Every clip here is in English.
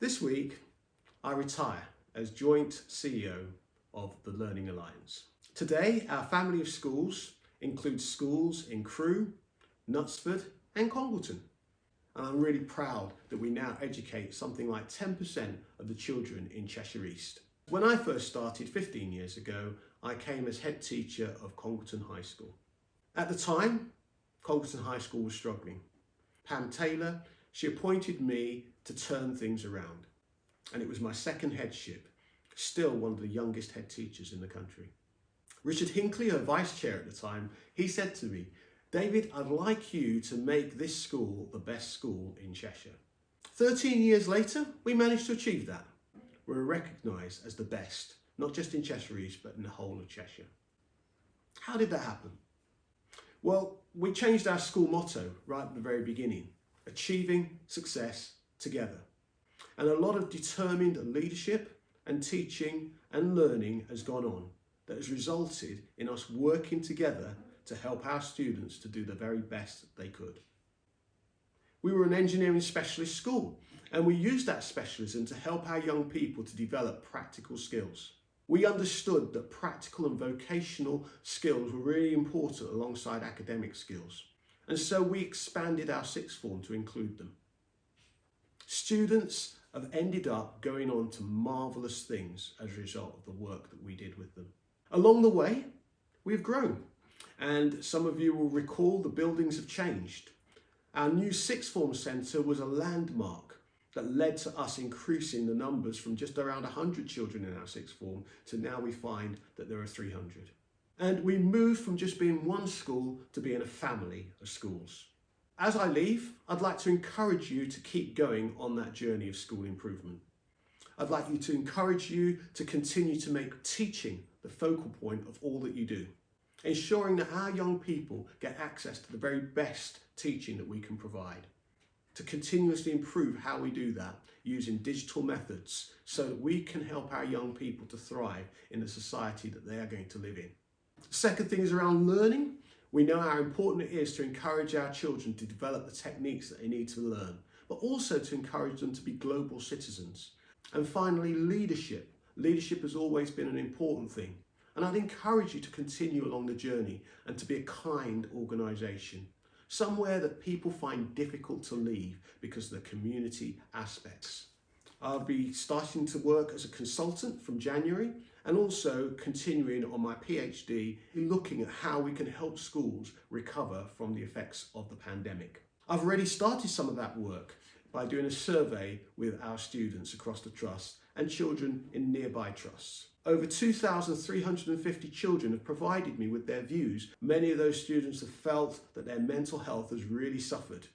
This week, I retire as Joint CEO of the Learning Alliance. Today, our family of schools includes schools in Crewe, Knutsford and Congleton. And I'm really proud that we now educate something like 10% of the children in Cheshire East. When I first started 15 years ago, I came as head teacher of Congleton High School. At the time, Congleton High School was struggling. Pam Taylor, she appointed me to turn things around. And it was my second headship, still one of the youngest head teachers in the country. Richard Hinckley, her vice chair at the time, he said to me, "David, I'd like you to make this school the best school in Cheshire." 13 years later, we managed to achieve that. We're recognised as the best, not just in Cheshire East, but in the whole of Cheshire. How did that happen? Well, we changed our school motto right at the very beginning, achieving success together. And a lot of determined leadership and teaching and learning has gone on that has resulted in us working together to help our students to do the very best they could. We were an engineering specialist school, and we used that specialism to help our young people to develop practical skills. We understood that practical and vocational skills were really important alongside academic skills, and so we expanded our sixth form to include them. Students have ended up going on to marvellous things as a result of the work that we did with them. Along the way, we've grown, and some of you will recall the buildings have changed. Our new sixth form centre was a landmark that led to us increasing the numbers from just around 100 children in our sixth form to now we find that there are 300. And we moved from just being one school to being a family of schools. As I leave, I'd like to encourage you to keep going on that journey of school improvement. I'd like you to encourage you to continue to make teaching the focal point of all that you do, ensuring that our young people get access to the very best teaching that we can provide, to continuously improve how we do that using digital methods so that we can help our young people to thrive in the society that they are going to live in. The second thing is around learning. We know how important it is to encourage our children to develop the techniques that they need to learn, but also to encourage them to be global citizens. And finally, leadership. Leadership has always been an important thing. And I'd encourage you to continue along the journey and to be a kind organisation, somewhere that people find difficult to leave because of the community aspects. I'll be starting to work as a consultant from January and also continuing on my PhD looking at how we can help schools recover from the effects of the pandemic. I've already started some of that work by doing a survey with our students across the trust and children in nearby trusts. Over 2,350 children have provided me with their views. Many of those students have felt that their mental health has really suffered.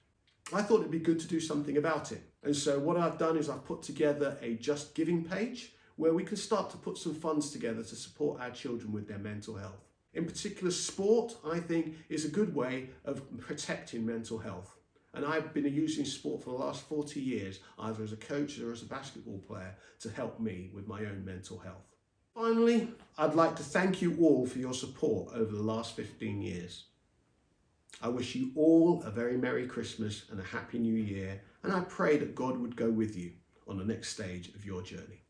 I thought it'd be good to do something about it. And so what I've done is I've put together a Just Giving page where we can start to put some funds together to support our children with their mental health. In particular, sport, I think, is a good way of protecting mental health. And I've been using sport for the last 40 years, either as a coach or as a basketball player, to help me with my own mental health. Finally, I'd like to thank you all for your support over the last 15 years. I wish you all a very Merry Christmas and a Happy New Year, and I pray that God would go with you on the next stage of your journey.